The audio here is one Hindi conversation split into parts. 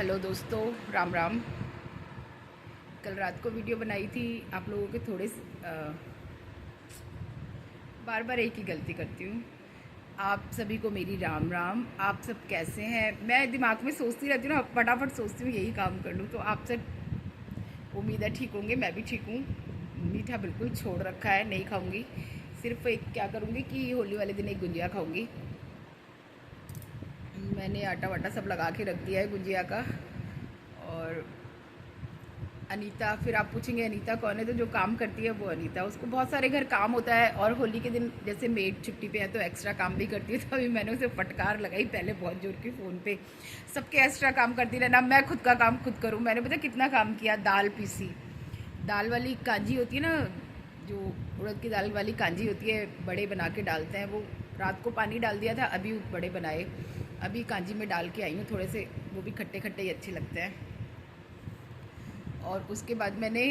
हेलो दोस्तों, राम राम। कल रात को वीडियो बनाई थी आप लोगों के थोड़े बार बार एक ही गलती करती हूँ। आप सभी को मेरी राम राम। आप सब कैसे हैं? मैं दिमाग में सोचती रहती हूँ ना, फटाफट सोचती हूँ यही काम कर लूँ। तो आप सब उम्मीद है ठीक होंगे, मैं भी ठीक हूँ। मीठा बिल्कुल छोड़ रखा है, नहीं खाऊंगी। सिर्फ एक क्या करूँगी कि होली वाले दिन एक गुंजिया खाऊंगी। मैंने आटा वाटा सब लगा के रख दिया है गुंजिया का। और अनीता, फिर आप पूछेंगे अनीता कौन है, तो जो काम करती है वो अनीता। उसको बहुत सारे घर काम होता है और होली के दिन जैसे मेड छुट्टी पे है तो एक्स्ट्रा काम भी करती है। तो अभी मैंने उसे फटकार लगाई पहले बहुत जोर की फ़ोन पे, सबके एक्स्ट्रा काम करती रहना, मैं खुद का काम खुद करूँ। मैंने पता कितना काम किया। दाल पीसी, दाल वाली कांजी होती है ना, जो उड़द की दाल वाली कांजी होती है, बड़े बना के डालते हैं, वो रात को पानी डाल दिया था, अभी बड़े बनाए, अभी कांजी में डाल के आई हूँ थोड़े से। वो भी खट्टे खट्टे ही अच्छे लगते हैं। और उसके बाद मैंने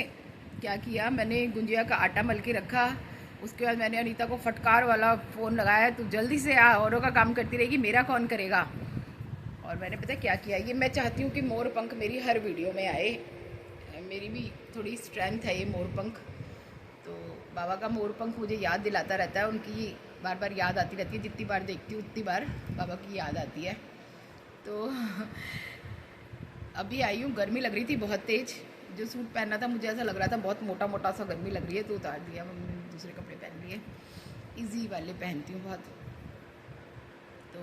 क्या किया, मैंने गुंजिया का आटा मल के रखा। उसके बाद मैंने अनीता को फटकार वाला फ़ोन लगाया, तू जल्दी से आ, औरों का काम करती रहेगी, मेरा कौन करेगा। और मैंने पता क्या किया, ये मैं चाहती हूँ कि मोर पंख मेरी हर वीडियो में आए। मेरी भी थोड़ी स्ट्रेंथ है ये मोर पंख। तो बाबा का मोर पंख मुझे याद दिलाता रहता है, उनकी बार बार याद आती रहती है। जितनी बार देखती हूँ उतनी बार बाबा की याद आती है। तो अभी आई हूँ, गर्मी लग रही थी बहुत तेज़। जो सूट पहनना था मुझे ऐसा लग रहा था बहुत मोटा मोटा सा गर्मी लग रही है, तो उतार दिया। मम्मी ने दूसरे कपड़े पहन लिए, इजी वाले पहनती हूँ बहुत। तो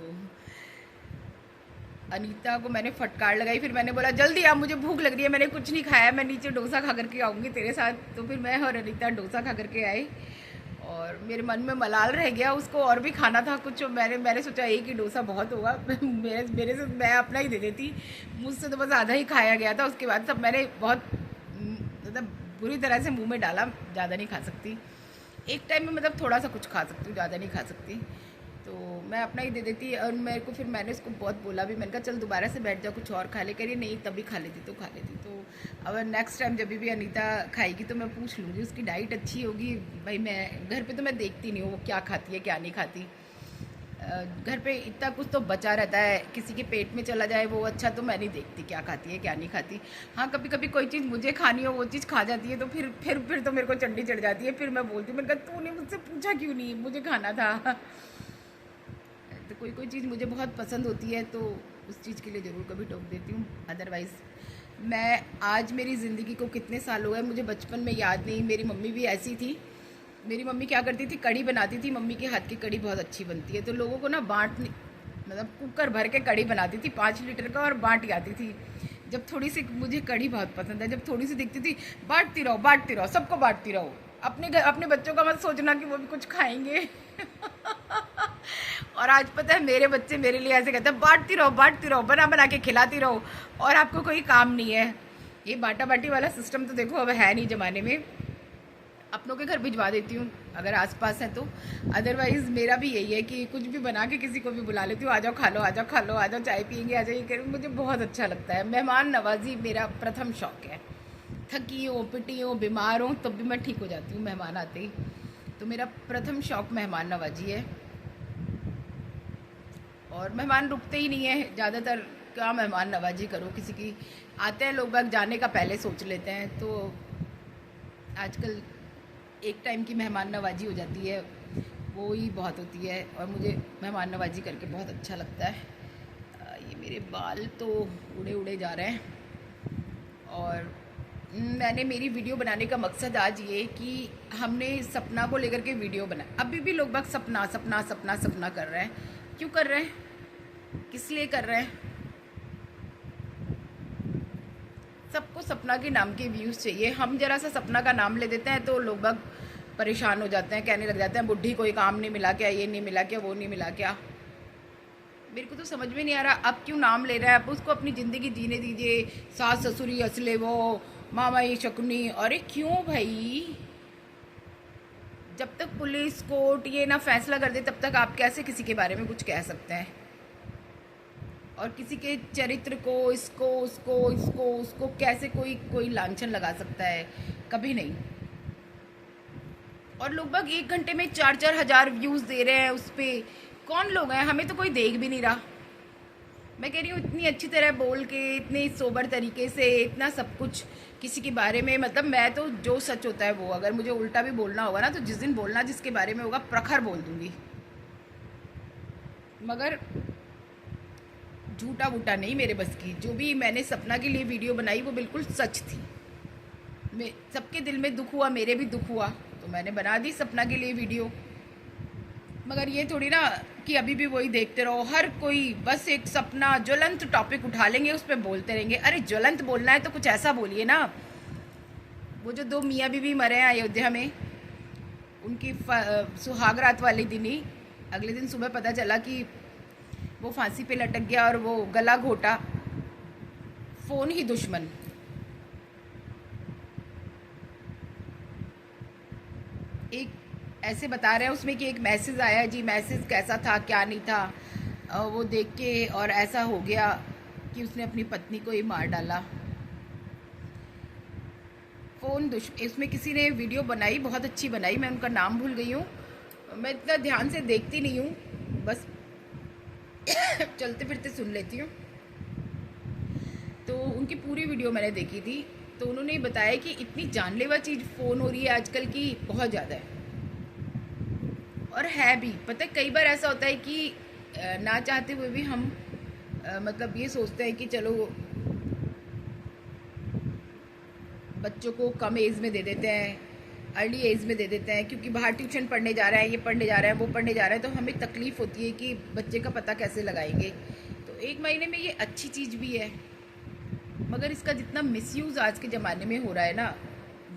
अनीता को मैंने फटकार लगाई, फिर मैंने बोला जल्दी आ, मुझे भूख लग रही है, मैंने कुछ नहीं खाया, मैं नीचे डोसा खा करके आऊँगी तेरे साथ। तो फिर मैं और अनीता डोसा खा करके आई। और मेरे मन में मलाल रह गया, उसको और भी खाना था कुछ। मैंने मैंने सोचा एक ही डोसा बहुत होगा। मेरे से मैं अपना ही दे देती, मुझसे तो बस आधा ही खाया गया था। उसके बाद सब मैंने बहुत मतलब बुरी तरह से मुंह में डाला, ज़्यादा नहीं खा सकती। एक टाइम में मतलब थोड़ा सा कुछ खा सकती हूँ, ज़्यादा नहीं खा सकती। तो मैं अपना ही दे देती। और मेरे को फिर मैंने इसको बहुत बोला भी, मैंने कहा चल दोबारा से बैठ जाओ, कुछ और खा ले। करिए नहीं, तभी खा लेती तो खा लेती। तो अब नेक्स्ट टाइम जब भी अनीता खाएगी तो मैं पूछ लूँगी, उसकी डाइट अच्छी होगी। भाई मैं घर पे तो मैं देखती नहीं हूँ वो क्या खाती है क्या नहीं खाती। घर पे इतना कुछ तो बचा रहता है, किसी के पेट में चला जाए वो अच्छा, तो मैं नहीं देखती क्या खाती है क्या नहीं खाती। हाँ, कभी कभी कोई चीज़ मुझे खानी हो वो चीज़ खा जाती है, तो फिर तो मेरे को चंडी चढ़ जाती है। फिर मैं बोलती हूँ, मैंने कहा तूने मुझसे पूछा क्यों नहीं, मुझे खाना था। तो कोई कोई चीज़ मुझे बहुत पसंद होती है तो उस चीज़ के लिए ज़रूर कभी टोक देती हूँ। अदरवाइज़ मैं आज मेरी ज़िंदगी को कितने साल हो गए मुझे बचपन में याद नहीं। मेरी मम्मी भी ऐसी थी। मेरी मम्मी क्या करती थी, कढ़ी बनाती थी। मम्मी के हाथ की कढ़ी बहुत अच्छी बनती है, तो लोगों को ना मतलब कुकर भर के कढ़ी बनाती थी 5 लीटर का, और बाँट आती थी। जब थोड़ी सी, मुझे कढ़ी बहुत पसंद है, जब थोड़ी सी दिखती थी बांटती रहो, सबको बांटती रहो। अपने बच्चों का मत सोचना कि वो भी कुछ खाएंगे। और आज पता है मेरे बच्चे मेरे लिए ऐसे कहते हैं, बांटती रहो, बना बना के खिलाती रहो, और आपको कोई काम नहीं है। ये बाटा बाटी वाला सिस्टम तो देखो अब है नहीं ज़माने में। अपनों के घर भिजवा देती हूँ अगर आसपास है तो। अदरवाइज़ मेरा भी यही है कि कुछ भी बना के किसी को भी बुला लेती हूँ, आ जाओ खा लो, आ जाओ खा लो, आ जाओ चाय पियेंगे, आ जाइए करें। मुझे बहुत अच्छा लगता है। मेहमान नवाजी मेरा प्रथम शौक है। थकी हूँ, पिटी हूँ, बीमार हूँ, तब भी मैं ठीक हो जाती हूँ मेहमान आते ही। तो मेरा प्रथम शौक मेहमान नवाजी है। और मेहमान रुकते ही नहीं है ज़्यादातर, क्या मेहमान नवाजी करो किसी की। आते हैं लोग बाग, जाने का पहले सोच लेते हैं। तो आजकल एक टाइम की मेहमान नवाजी हो जाती है, वो ही बहुत होती है। और मुझे मेहमान नवाजी करके बहुत अच्छा लगता है। ये मेरे बाल तो उड़े उड़े जा रहे हैं। और मैंने मेरी वीडियो बनाने का मकसद आज ये कि हमने सपना को लेकर के वीडियो बनाया। अभी भी लोग बाग सपना सपना सपना सपना कर रहे हैं। क्यों कर रहे हैं, किस लिए कर रहे हैं? सबको सपना के नाम के व्यूज़ चाहिए। हम जरा सा सपना का नाम ले देते हैं तो लोग बाग परेशान हो जाते हैं, कहने लग जाते हैं बुढ़ी कोई काम नहीं मिला क्या, ये नहीं मिला क्या, वो नहीं मिला क्या। मेरे को तो समझ में नहीं आ रहा अब क्यों नाम ले रहा है। अब उसको अपनी ज़िंदगी जीने दीजिए। सास ससुरी असले वो, मामा ये शकुनी। अरे क्यों भाई, जब तक पुलिस कोर्ट ये ना फैसला कर दे तब तक आप कैसे किसी के बारे में कुछ कह सकते हैं? और किसी के चरित्र को, इसको उसको इसको उसको कैसे कोई कोई लांछन लगा सकता है? कभी नहीं। और लोग बाग 1 घंटे में 4-4 हज़ार व्यूज़ दे रहे हैं उस पर। कौन लोग हैं, हमें तो कोई देख भी नहीं रहा। मैं कह रही हूँ इतनी अच्छी तरह बोल के, इतने सोबर तरीके से, इतना सब कुछ किसी के बारे में, मतलब मैं तो जो सच होता है वो, अगर मुझे उल्टा भी बोलना होगा ना तो जिस दिन बोलना जिसके बारे में होगा प्रखर बोल दूंगी, मगर झूठा वूटा नहीं मेरे बस की। जो भी मैंने सपना के लिए वीडियो बनाई वो बिल्कुल सच थी। मैं सबके दिल में दुख हुआ, मेरे भी दुख हुआ, तो मैंने बना दी सपना के लिए वीडियो। मगर ये थोड़ी ना कि अभी भी वही देखते रहो, हर कोई बस एक सपना ज्वलंत टॉपिक उठा लेंगे, उस पर बोलते रहेंगे। अरे ज्वलंत बोलना है तो कुछ ऐसा बोलिए ना। वो जो 2 मियाँ बीवी मरे हैं अयोध्या में, उनकी सुहाग रात वाले दिन ही अगले दिन सुबह पता चला कि वो फांसी पे लटक गया और वो गला घोटा। फ़ोन ही दुश्मन। एक ऐसे बता रहे हैं उसमें कि एक मैसेज आया जी, मैसेज कैसा था क्या नहीं था, वो देख के और ऐसा हो गया कि उसने अपनी पत्नी को ही मार डाला। फ़ोन दुश्मन। इसमें किसी ने वीडियो बनाई, बहुत अच्छी बनाई, मैं उनका नाम भूल गई हूँ, मैं इतना ध्यान से देखती नहीं हूँ, बस चलते फिरते सुन लेती हूँ। तो उनकी पूरी वीडियो मैंने देखी थी, तो उन्होंने बताया कि इतनी जानलेवा चीज़ फ़ोन हो रही है आजकल की, बहुत ज़्यादा है। और है भी, पता है कई बार ऐसा होता है कि ना चाहते हुए भी हम मतलब ये सोचते हैं कि चलो बच्चों को कम एज में दे देते हैं, अर्ली एज में दे देते हैं, क्योंकि बाहर ट्यूशन पढ़ने जा रहा है, ये पढ़ने जा रहा है, वो पढ़ने जा रहा है, तो हमें तकलीफ़ होती है कि बच्चे का पता कैसे लगाएंगे। तो 1 महीने में ये अच्छी चीज़ भी है, मगर इसका जितना मिसयूज़ आज के ज़माने में हो रहा है ना,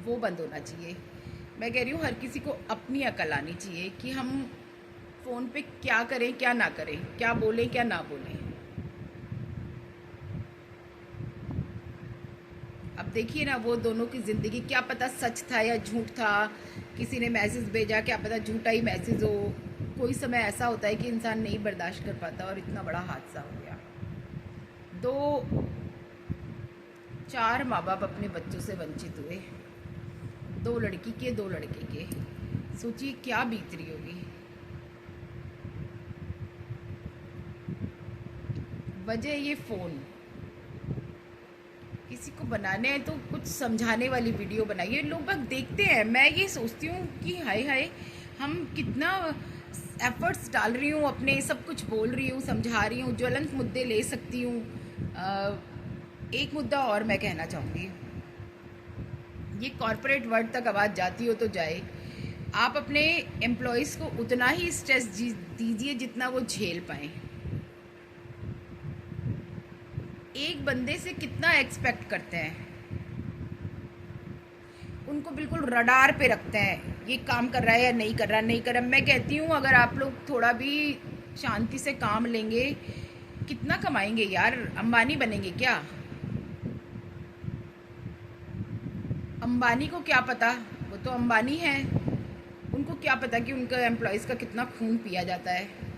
वो बंद होना चाहिए। मैं कह रही हूँ हर किसी को अपनी अकल आनी चाहिए कि हम फ़ोन पे क्या करें क्या ना करें, क्या बोलें क्या ना बोलें। अब देखिए ना वो दोनों की ज़िंदगी, क्या पता सच था या झूठ था, किसी ने मैसेज भेजा, क्या पता झूठा ही मैसेज हो। कोई समय ऐसा होता है कि इंसान नहीं बर्दाश्त कर पाता, और इतना बड़ा हादसा हो गया। 4 माँ बाप अपने बच्चों से वंचित हुए, 2 लड़की के 2 लड़के के। सोचिए क्या बीत रही होगी। वजह ये फ़ोन। किसी को बनाने हैं तो कुछ समझाने वाली वीडियो बनाइए, लोग बाग देखते हैं। मैं ये सोचती हूँ कि हाय हाय, हम कितना एफर्ट्स डाल रही हूँ, अपने सब कुछ बोल रही हूँ, समझा रही हूँ, ज्वलंत मुद्दे ले सकती हूँ। एक मुद्दा और मैं कहना चाहूँगी, ये कॉरपोरेट वर्ल्ड तक आवाज़ जाती हो तो जाए। आप अपने एम्प्लॉयज़ को उतना ही स्ट्रेस दीजिए जितना वो झेल पाएँ। एक बंदे से कितना एक्सपेक्ट करते हैं, उनको बिल्कुल रडार पे रखते हैं, ये काम कर रहा है या नहीं कर रहा, नहीं कर रहा। मैं कहती हूँ अगर आप लोग थोड़ा भी शांति से काम लेंगे, कितना कमाएंगे यार, अंबानी बनेंगे क्या? अंबानी को क्या पता, वो तो अंबानी है, उनको क्या पता कि उनका एम्प्लॉयज़ का कितना खून पिया जाता है।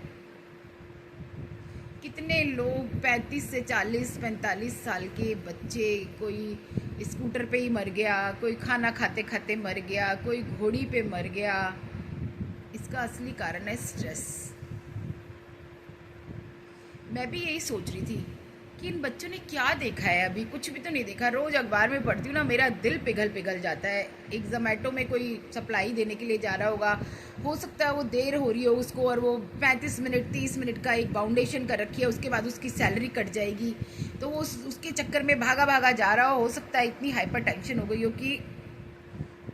कितने लोग 35 से 40-45 साल के बच्चे, कोई स्कूटर पे ही मर गया, कोई खाना खाते खाते मर गया, कोई घोड़ी पे मर गया। इसका असली कारण है स्ट्रेस। मैं भी यही सोच रही थी कि इन बच्चों ने क्या देखा है, अभी कुछ भी तो नहीं देखा। रोज़ अखबार में पढ़ती हूँ ना, मेरा दिल पिघल पिघल जाता है। एक जोमेटो में कोई सप्लाई देने के लिए जा रहा होगा, हो सकता है वो देर हो रही हो उसको, और वो 35 मिनट 30 मिनट का एक बाउंडेशन कर रखी है, उसके बाद उसकी सैलरी कट जाएगी, तो वो उसके चक्कर में भागा भागा जा रहा हो सकता है इतनी हाइपर टेंशन हो गई हो कि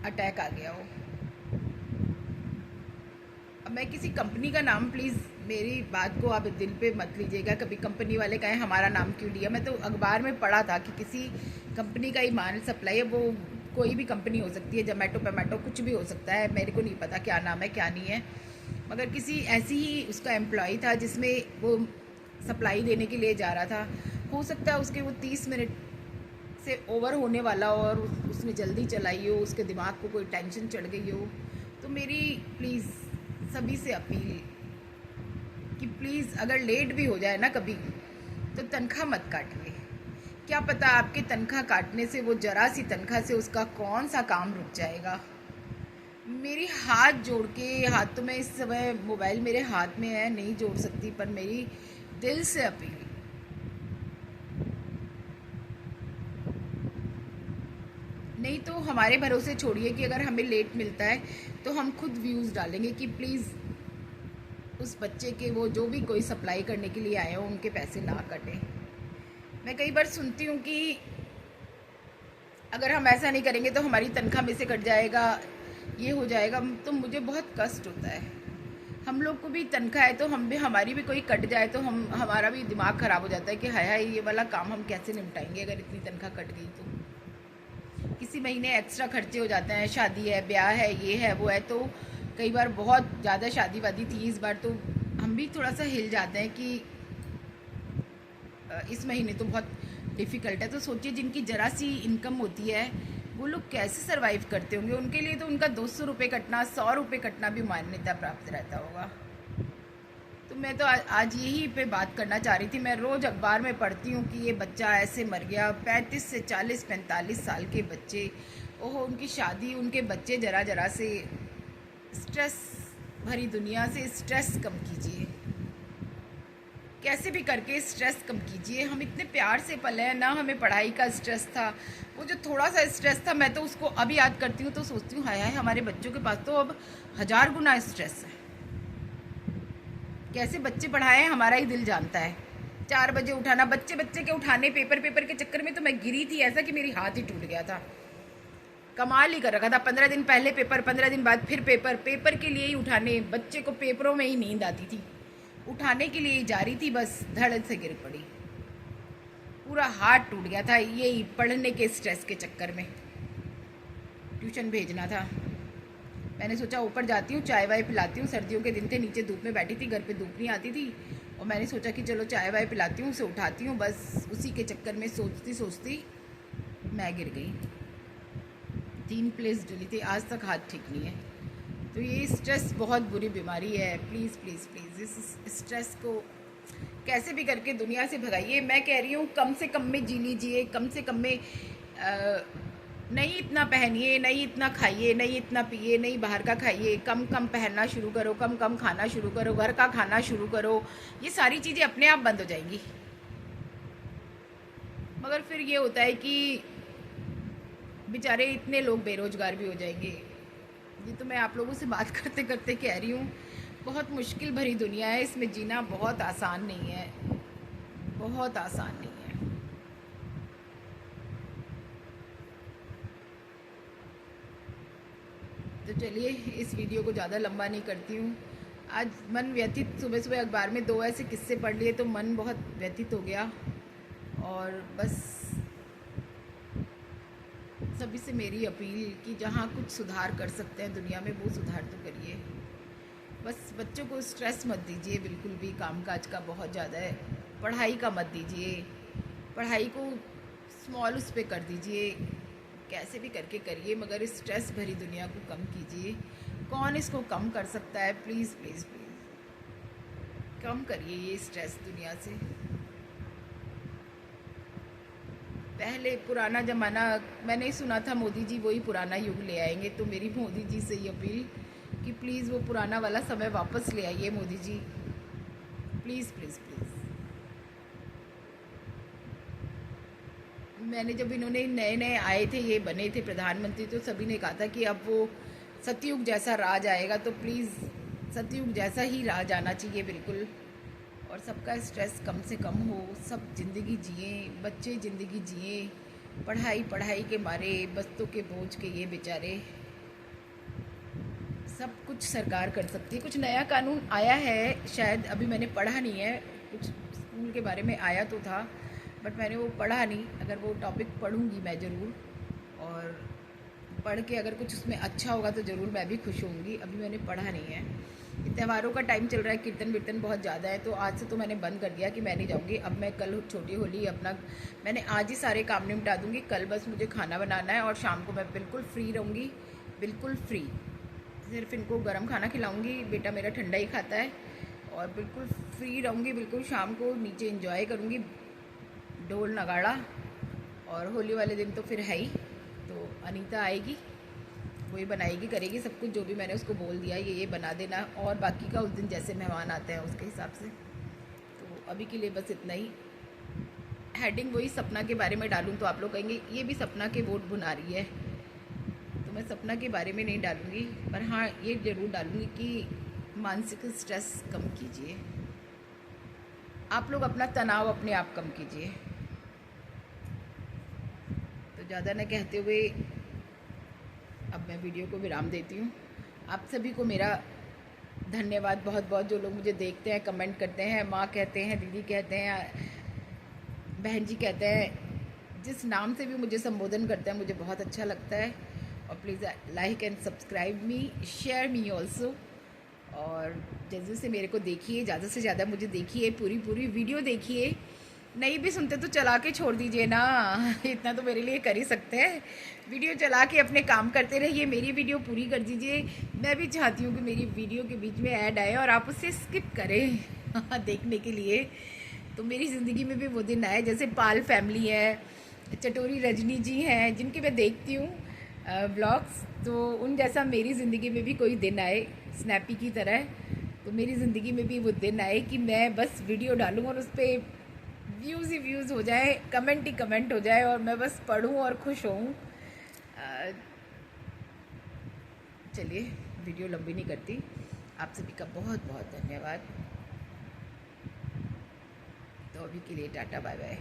अटैक आ गया हो। अब मैं किसी कंपनी का नाम, प्लीज़ मेरी बात को आप दिल पे मत लीजिएगा, कभी कंपनी वाले कहें हमारा नाम क्यों लिया। मैं तो अखबार में पढ़ा था कि किसी कंपनी का ही माल सप्लाई है, वो कोई भी कंपनी हो सकती है, जोमेटो पेमेटो कुछ भी हो सकता है, मेरे को नहीं पता क्या नाम है क्या नहीं है, मगर किसी ऐसी ही उसका एम्प्लॉय था जिसमें वो सप्लाई देने के लिए जा रहा था। हो सकता है उसके वो 30 मिनट से ओवर होने वाला हो और उसने जल्दी चलाई हो, उसके दिमाग को कोई टेंशन चढ़ गई हो। तो मेरी प्लीज़ सभी से अपील कि प्लीज़ अगर लेट भी हो जाए ना कभी, तो तनख्वाह मत काटिए। क्या पता आपके तनख्वाह काटने से, वो जरा सी तनख्वाह से उसका कौन सा काम रुक जाएगा। मेरी हाथ जोड़ के, हाथ तो मैं इस समय मोबाइल मेरे हाथ में है, नहीं जोड़ सकती, पर मेरी दिल से अपील नहीं तो हमारे भरोसे छोड़िए कि अगर हमें लेट मिलता है तो हम खुद व्यूज़ डालेंगे कि प्लीज़ उस बच्चे के वो जो भी कोई सप्लाई करने के लिए आए हो उनके पैसे ना कटें। मैं कई बार सुनती हूँ कि अगर हम ऐसा नहीं करेंगे तो हमारी तनख्वाह में से कट जाएगा, ये हो जाएगा, तो मुझे बहुत कष्ट होता है। हम लोग को भी तनख्वाह है तो हम भी, हमारी भी कोई कट जाए तो हमारा भी दिमाग ख़राब हो जाता है कि हाय हाय ये वाला काम हम कैसे निपटाएंगे अगर इतनी तनख्वाह कट गई तो। किसी महीने एक्स्ट्रा खर्चे हो जाते हैं, शादी है, ब्याह है, ये है, वो है, तो कई बार बहुत ज़्यादा शादी वादी थी इस बार, तो हम भी थोड़ा सा हिल जाते हैं कि इस महीने तो बहुत डिफ़िकल्ट है। तो सोचिए जिनकी ज़रा सी इनकम होती है वो लोग कैसे सरवाइव करते होंगे। उनके लिए तो उनका 200 रुपये कटना, 100 रुपये कटना भी मान्यता प्राप्त रहता होगा। तो मैं तो आज यही पे बात करना चाह रही थी। मैं रोज़ अखबार में पढ़ती हूँ कि ये बच्चा ऐसे मर गया, 35 से 40 45 साल के बच्चे, ओहो उनकी शादी, उनके बच्चे, ज़रा ज़रा से स्ट्रेस भरी दुनिया से स्ट्रेस कम कीजिए, कैसे भी करके स्ट्रेस कम कीजिए। हम इतने प्यार से पले हैं ना, हमें पढ़ाई का स्ट्रेस था, वो जो थोड़ा सा स्ट्रेस था, मैं तो उसको अभी याद करती हूँ तो सोचती हूँ हाय हाय हमारे बच्चों के पास तो अब 1000 गुना स्ट्रेस है। कैसे बच्चे पढ़ाए हमारा ही दिल जानता है। 4 बजे उठाना, बच्चे बच्चे के उठाने, पेपर के चक्कर में तो मैं गिरी थी ऐसा कि मेरी हाथ ही टूट गया था। कमाल ही कर रखा था। 15 दिन पहले पेपर, 15 दिन बाद फिर पेपर के लिए ही उठाने, बच्चे को पेपरों में ही नींद आती थी, उठाने के लिए ही जा रही थी, बस धड़ से गिर पड़ी, पूरा हाथ टूट गया था यही पढ़ने के स्ट्रेस के चक्कर में। ट्यूशन भेजना था, मैंने सोचा ऊपर जाती हूँ, चाय वाय पिलाती हूँ। सर्दियों के दिन थे, नीचे धूप में बैठी थी, घर पे धूप नहीं आती थी, और मैंने सोचा कि चलो चाय वाय पिलाती हूँ, उसे उठाती हूँ। बस उसी के चक्कर में सोचती सोचती मैं गिर गई, 3 प्लेस डली थी, आज तक हाथ ठीक नहीं है। तो ये स्ट्रेस बहुत बुरी बीमारी है। प्लीज़ प्लीज़ प्लीज़ इस स्ट्रेस को कैसे भी करके दुनिया से भगाइए। मैं कह रही हूँ कम से कम में जी लीजिए, कम से कम में नहीं इतना पहनिए, नहीं इतना खाइए, नहीं इतना पिए, नहीं बाहर का खाइए, कम कम पहनना शुरू करो, कम कम खाना शुरू करो, घर का खाना शुरू करो। ये सारी चीज़ें अपने आप बंद हो जाएंगी। मगर फिर ये होता है कि बेचारे इतने लोग बेरोज़गार भी हो जाएंगे। ये तो मैं आप लोगों से बात करते करते कह रही हूँ, बहुत मुश्किल भरी दुनिया है, इसमें जीना बहुत आसान नहीं है, बहुत आसान नहीं है। तो चलिए इस वीडियो को ज़्यादा लंबा नहीं करती हूँ। आज मन व्यथित, सुबह सुबह अखबार में 2 ऐसे किस्से पढ़ लिए तो मन बहुत व्यथित हो गया। और बस सभी से मेरी अपील कि जहाँ कुछ सुधार कर सकते हैं दुनिया में वो सुधार तो करिए। बस बच्चों को स्ट्रेस मत दीजिए बिल्कुल भी, कामकाज का बहुत ज़्यादा है, पढ़ाई का मत दीजिए, पढ़ाई को स्मॉल उस पर कर दीजिए, कैसे भी करके करिए, मगर स्ट्रेस भरी दुनिया को कम कीजिए। कौन इसको कम कर सकता है? प्लीज़ प्लीज़ प्लीज़ कम करिए ये स्ट्रेस दुनिया से। पहले पुराना ज़माना मैंने सुना था, मोदी जी वही पुराना युग ले आएंगे, तो मेरी मोदी जी से ये अपील कि प्लीज़ वो पुराना वाला समय वापस ले आइए Modi ji, please please please. मैंने जब इन्होंने नए नए आए थे, ये बने थे प्रधानमंत्री, तो सभी ने कहा था कि अब वो सतयुग जैसा राज आएगा, तो प्लीज़ सतयुग जैसा ही राज आना चाहिए बिल्कुल, और सबका स्ट्रेस कम से कम हो, सब ज़िंदगी जिए, बच्चे ज़िंदगी जिए, पढ़ाई के मारे, बस्तों के बोझ के ये बेचारे। सब कुछ सरकार कर सकती है। कुछ नया कानून आया है शायद, अभी मैंने पढ़ा नहीं है, कुछ स्कूल के बारे में आया तो था, बट मैंने वो पढ़ा नहीं। अगर वो टॉपिक पढ़ूंगी मैं ज़रूर, और पढ़ के अगर कुछ उसमें अच्छा होगा तो ज़रूर मैं भी खुश होंगी। अभी मैंने पढ़ा नहीं है। त्योहारों का टाइम चल रहा है, कीर्तन वीर्तन बहुत ज़्यादा है, तो आज से तो मैंने बंद कर दिया कि मैं नहीं जाऊँगी। अब मैं कल छोटी होली अपना, मैंने आज ही सारे काम निपटा दूँगी। कल बस मुझे खाना बनाना है और शाम को मैं बिल्कुल फ्री रहूँगी, बिल्कुल फ्री। सिर्फ इनको गर्म खाना खिलाऊँगी, बेटा मेरा ठंडा ही खाता है, और बिल्कुल फ्री रहूँगी। बिल्कुल शाम को नीचे इंजॉय करूँगी, ढोल नगाड़ा। और होली वाले दिन तो फिर है ही, तो अनीता आएगी, वही बनाएगी, करेगी सब कुछ, जो भी मैंने उसको बोल दिया ये बना देना, और बाकी का उस दिन जैसे मेहमान आते हैं उसके हिसाब से। तो अभी के लिए बस इतना ही। हेडिंग वही सपना के बारे में डालूँ तो आप लोग कहेंगे ये भी सपना के वोट बुना रही है, मैं सपना के बारे में नहीं डालूँगी, पर हाँ ये ज़रूर डालूँगी कि मानसिक स्ट्रेस कम कीजिए। आप लोग अपना तनाव अपने आप कम कीजिए। तो ज़्यादा न कहते हुए अब मैं वीडियो को विराम देती हूँ। आप सभी को मेरा धन्यवाद बहुत बहुत, जो लोग मुझे देखते हैं, कमेंट करते हैं, माँ कहते हैं, दीदी कहते हैं, बहन जी कहते हैं, जिस नाम से भी मुझे संबोधन करते हैं मुझे बहुत अच्छा लगता है। और please like and subscribe me, share me also. और जल्दी से मेरे को देखिए, ज़्यादा से ज़्यादा मुझे देखिए, पूरी वीडियो देखिए। नहीं भी सुनते तो चला के छोड़ दीजिए ना, इतना तो मेरे लिए कर ही सकते हैं। वीडियो चला के अपने काम करते रहिए, मेरी वीडियो पूरी कर दीजिए। मैं भी चाहती हूँ कि मेरी वीडियो के बीच में ऐड आए और आप उसे स्किप करें देखने के लिए। तो मेरी ज़िंदगी में भी वो दिन आए, जैसे पाल फैमिली है, चटोरी रजनी जी हैं, जिनके मैं देखती हूँ व्लॉग्स, तो उन जैसा मेरी ज़िंदगी में भी कोई दिन आए स्नैपी की तरह। तो मेरी ज़िंदगी में भी वो दिन आए कि मैं बस वीडियो डालूँ और उस पर व्यूज़ ही व्यूज़ हो जाए, कमेंट ही कमेंट हो जाए, और मैं बस पढ़ूँ और खुश हूँ। चलिए वीडियो लंबी नहीं करती। आप सभी का बहुत बहुत धन्यवाद। तो अभी के लिए टाटा बाय बाय।